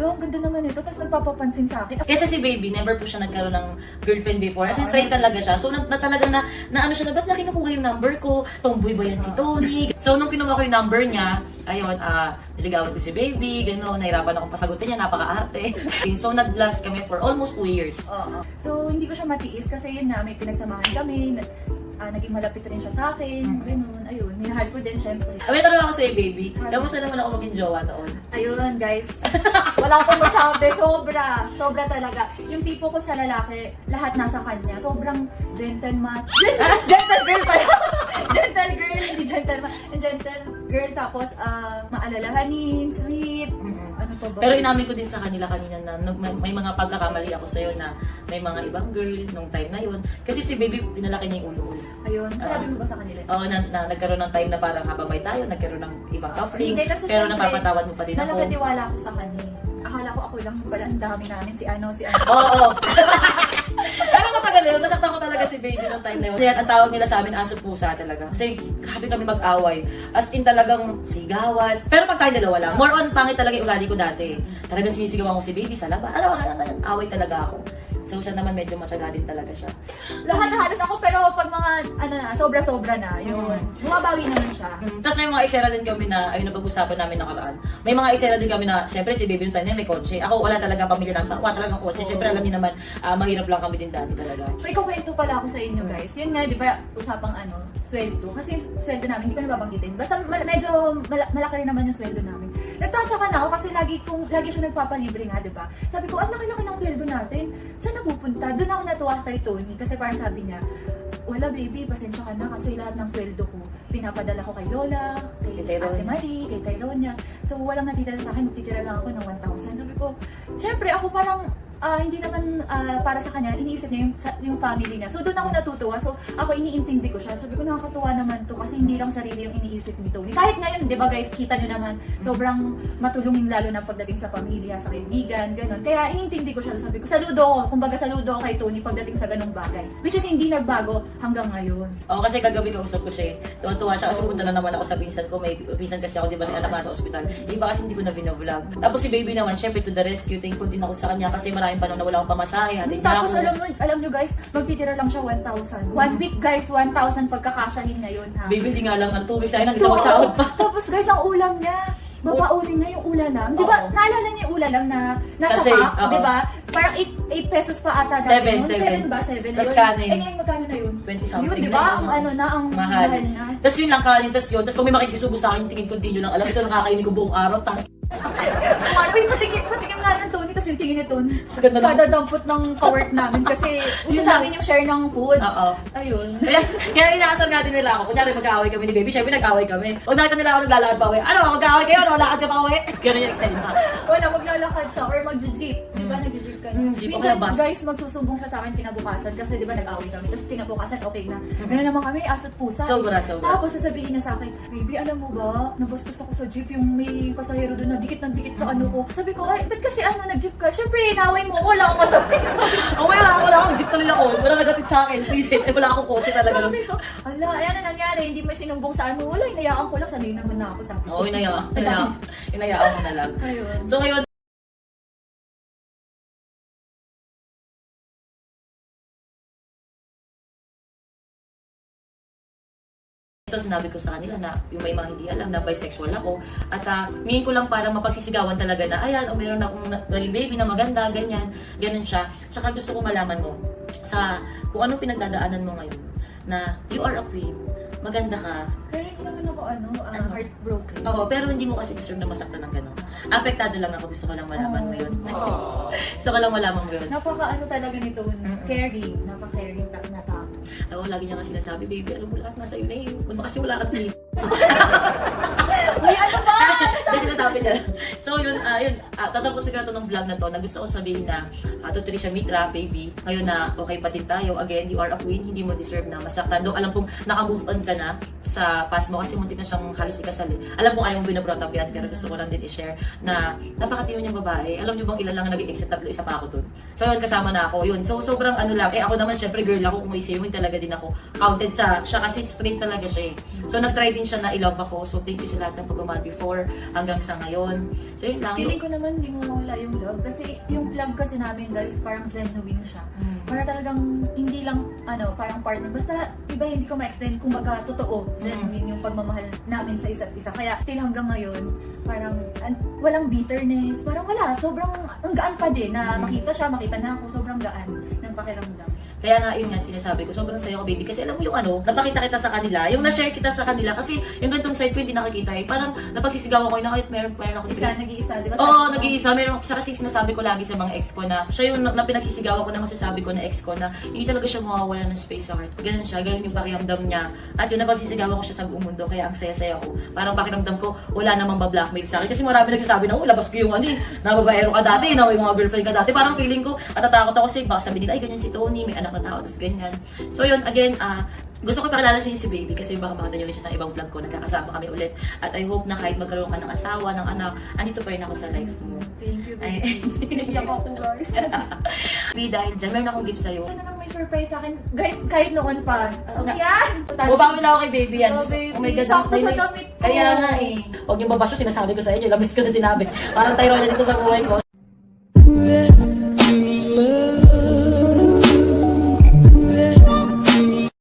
ang ganda naman ito. Tapos nagpapapansin sa akin. Kasi si Baby, never po siya nagkaroon ng girlfriend before. As in, straight talaga siya. So, talaga na ano siya, ba't na kinukuha yung number ko? Tomboy ba yan si Tony? So, nung kinuha ko yung number niya, ayun, niligawan ko si Baby, gano'n, nahirapan akong pasagutin niya, napaka-arte. So, nag-last kami for almost 2 years. Oo. So, hindi ko siya matiis kasi yun na, may pinagsamahan kami. Naging malapit rin siya sa akin. Ganun, ayun. Minahal ko din, syempre. May tanong ako sa'yo, Baby. Kamusta naman ako maging jowa noon? Ayun, guys. Wala akong masabi. Sobra. Sobra talaga. Yung tipo ko sa lalaki, lahat nasa kanya. Sobrang gentleman. Gentle girl pala. Gentle girl, hindi gentleman. Gentle girl, tapos maalalahanin, sweet. Ano pa ba? Pero inamin ko din sa kanila kanina na may mga pagkakamali ako sa'yo na may mga ibang girl nung time na yun. Kasi si Baby, pinalaki niya yung ulo. Ayun, sinabi mo ba sa kanila? Oo, na nagkaroon ng time na parang habang may tayo, nagkaroon ng ibang ka-free. Hindi, kasi Pero syempre, napapatawad mo pa din ako. Nalagatiwala ako sa kanya. Akala ko ako lang pala, ang dami namin si ano. Oo. Pero matagal yun, nasaktan ko talaga si Baby nung time na yun. Kaya ang tawag nila sa amin, aso pusa talaga. Kasi grabe kami mag-away. As in talagang sigawan. Pero pag tayo dalawa lang, more on pangit talaga yung ugali ko dati. Talagang sinisigawan ko si Baby sa labas. Away talaga ako. So siya naman medyo matyaga din talaga siya. Lahat halos ako, pero pag mga sobra-sobra na, yun. Bumabawi naman siya. Tapos may mga eksena din kami na, ayun, napag-usapan namin nakaraan. May mga eksena din kami na, syempre si Baby nung time na may kotse. Ako wala talaga pamilya namin, wala talagang kotse. Syempre alam niyo naman, mahirap lang kami din dati talaga. May kukwento pala ako sa inyo, guys. Yun nga, di ba, usapang sweldo. Kasi yung sweldo namin, hindi ko nababanggitin. Basta medyo malaki rin naman yung sweldo namin. Nagtataka na ako kasi lagi siya nagpapalibre nga, di ba? Sabi ko, ang laki-laki ng sweldo natin. Saan napupunta? Doon ako natuwa kay Tony. Kasi parang sabi niya, wala baby, pasensya ka na kasi lahat ng sweldo ko pinapadala ko kay Lola, kay Ate Marie, kay Tyronia. So walang natitira sa akin, magtitira lang ako ng 1,000. Sabi ko, syempre ako parang hindi naman para sa kanya, iniisip niya yung family niya. So doon ako natutuwa. So ako iniintindi ko siya. Sabi ko, nakakatuwa naman to kasi hindi lang sarili yung iniisip ni Tony. Kahit ngayon, di ba guys, kita nyo naman, sobrang matulungin lalo na pagdating sa pamilya, sa kaibigan, gano'n. Kaya iniintindi ko siya. Sabi ko, saludo ako. Kumbaga saludo ako kay Tony pagdating sa ganung bagay. Which is hindi nagbago hanggang ngayon. Oo, kasi kagabi kausap ko siya eh. Tuwan-tuwa siya kasi punta na naman ako sa pinsan ko. May pinsan kasi ako, di ba, si anak nasa ospital. Iba kasi hindi ko na vlog. Tapos si Baby naman, syempre to the rescue. Thankful din ako sa kanya kasi maraming panahon na wala akong pamasahe. Tapos alam nyo guys, magtitira lang siya 1,000. 1 week guys, 1,000 pagkakasyahin na yun ha. Baby, di nga lang ang 2 weeks ay nag-isang magsahod pa. Tapos guys, ang ulam niya, babaunin niya yung ulalam. Di ba, naalala niya yung ulalam na nasa pack, di ba? Parang 8 pesos pa ata. 7 ba? 7 na Tapos yun. kanin. Eh ngayon, magkano na yun? 20 something. Yun, di ba? Ang mahal na. Tapos yun lang kanin, tapos yun. Tapos kung may makikisubo sa akin, tingin ko hindi nyo lang alam. Ito nakakainin ko buong araw. Patikim nga ng Tony, tapos yung tingin ni Tony. Ganda lang. Kada dampot ng ka-work namin kasi uso sa amin yung share ng food. Oo. Ayun. Kaya inaasar nga din nila ako. Kunyari mag-aaway kami ni Baby, syempre nag-aaway kami. O nakita nila ako naglalakad pa uwi. Ano, mag-aaway kayo? Ano, lakad ka pa uwi? Ganun yung excitement. Wala, maglalakad siya or mag-jeep. Di ba, nag-jeep ka na? Jeep o Minsan, kaya bus. guys, magsusumbong siya sa akin kinabukasan kasi di ba nag-away kami. Tapos kinabukasan, okay na. Meron naman kami, asat pusa. Sobra. Tapos sasabihin niya sa akin, baby, alam mo ba, nabastos ako sa jeep yung may pasahero doon na dikit ng dikit sa ano ko. Sabi ko, ay, ba't kasi nag-jeep ka? Siyempre, inaway mo ko, wala akong masabi. Wala akong jeep tuloy ako. Wala nagatid sa akin. Please, wala akong kotse talaga. Sabi ko, ala, ayan na nangyari, hindi mo sinumbong sa ano. Wala, inayaan ko lang, sanay naman na ako sa akin. Oo, inayaan ko na lang. Ayun. So ngayon, ito sinabi ko sa kanila na yung may mga hindi alam na bisexual ako at ngayon ko lang para mapagsisigawan talaga na ayan, meron akong naging baby na maganda, ganun siya. Tsaka gusto ko malaman mo sa kung anong pinagdadaanan mo ngayon na you are a queen, maganda ka. Pero hindi naman ako heartbroken. Oo, pero hindi mo kasi deserve na masaktan ng gano'n. Apektado lang ako, gusto ko lang malaman mo yun. Gusto ko lang malaman mo yun. Napaka talaga nito, caring, napaka-caring na tao. Oo, lagi niya nga sinasabi, baby, ano mo lahat nasa iyo na eh. Ano kasi wala ka dito. Uy, ano ba? Kasi sinasabi niya. So yun, tatapos siguro ito ng vlog na to, na gusto ko sabihin na to Trisha Mitra, baby, ngayon na okay pa din tayo. Again, you are a queen, hindi mo deserve na masaktan. Doon, alam kong naka-move on ka na sa past mo kasi muntik na siyang halos ikasal eh. Alam kong ayaw mong binabrought up yan, pero gusto ko lang din i-share na napakatino niyang babae. Alam niyo bang ilan lang naging exit, tatlo, isa pa ako doon. So yun, kasama na ako. Yun, so sobrang ano lang. Ako naman, syempre girl ako, kung isipin talaga din ako. Counted siya kasi straight talaga siya eh. So nag-try din siya na i-love ako. So thank you sa lahat ng pagmamahal before hanggang sa ngayon. So yun lang. Feeling ko naman hindi mo mawala yung love. Kasi yung love kasi namin guys, parang genuine siya. Para talagang hindi lang parang partner. Basta iba hindi ko ma-explain kung baga totoo. Genuine yung pagmamahal namin sa isa't isa. Kaya still hanggang ngayon, parang walang bitterness. Parang wala. Sobrang ang gaan pa din na makita siya, makita na ako. Sobrang gaan ng pakiramdam. Kaya nga, yun nga, sinasabi ko, sobrang saya ko, baby. Kasi alam mo yung napakita kita sa kanila, yung na-share kita sa kanila. Kasi yung ganitong side ko, hindi nakikita eh. Parang napagsisigawan ko, kahit meron ako. Nag-iisa, di ba? Oo, nag-iisa. Meron siya kasi sinasabi ko lagi sa mga ex ko na, siya yung na pinagsisigawan ko na masasabi ko na ex ko na, hindi talaga siya mawawala ng space sa heart. Ganun siya, ganun yung pakiramdam niya. At yun, napagsisigawan ko siya sa buong mundo, kaya ang saya-saya ko. Parang pakiramdam ko, wala namang ba-blackmail sa akin. Kasi marami nagsasabi na, labas ko yung nababaero ka dati, na may mga girlfriend ka dati. Parang feeling ko, natatakot ako kasi baka sabihin nila, ay ganyan si Tony, may anak na tao, tapos ganyan. So yun, again, gusto ko ipakilala sa inyo si baby kasi baka makita nyo rin siya sa ibang vlog ko, nagkakasama kami ulit. At I hope na kahit magkaroon ka ng asawa, ng anak, andito pa rin ako sa life mo. Thank you, baby. Iyak ako, guys. Baby, dahil dyan, meron akong gift sa'yo. Ano nang may surprise sa akin? Guys, kahit noon pa. Yan! Bubawi na ako kay baby yan. Oh, baby. Oh my God, Sakto ang sa nice. damit ko. Kaya nga eh. Huwag yung babasyo, sinasabi ko sa inyo, ilang beses ko na sinabi. Parang tayo na dito sa buhay ko.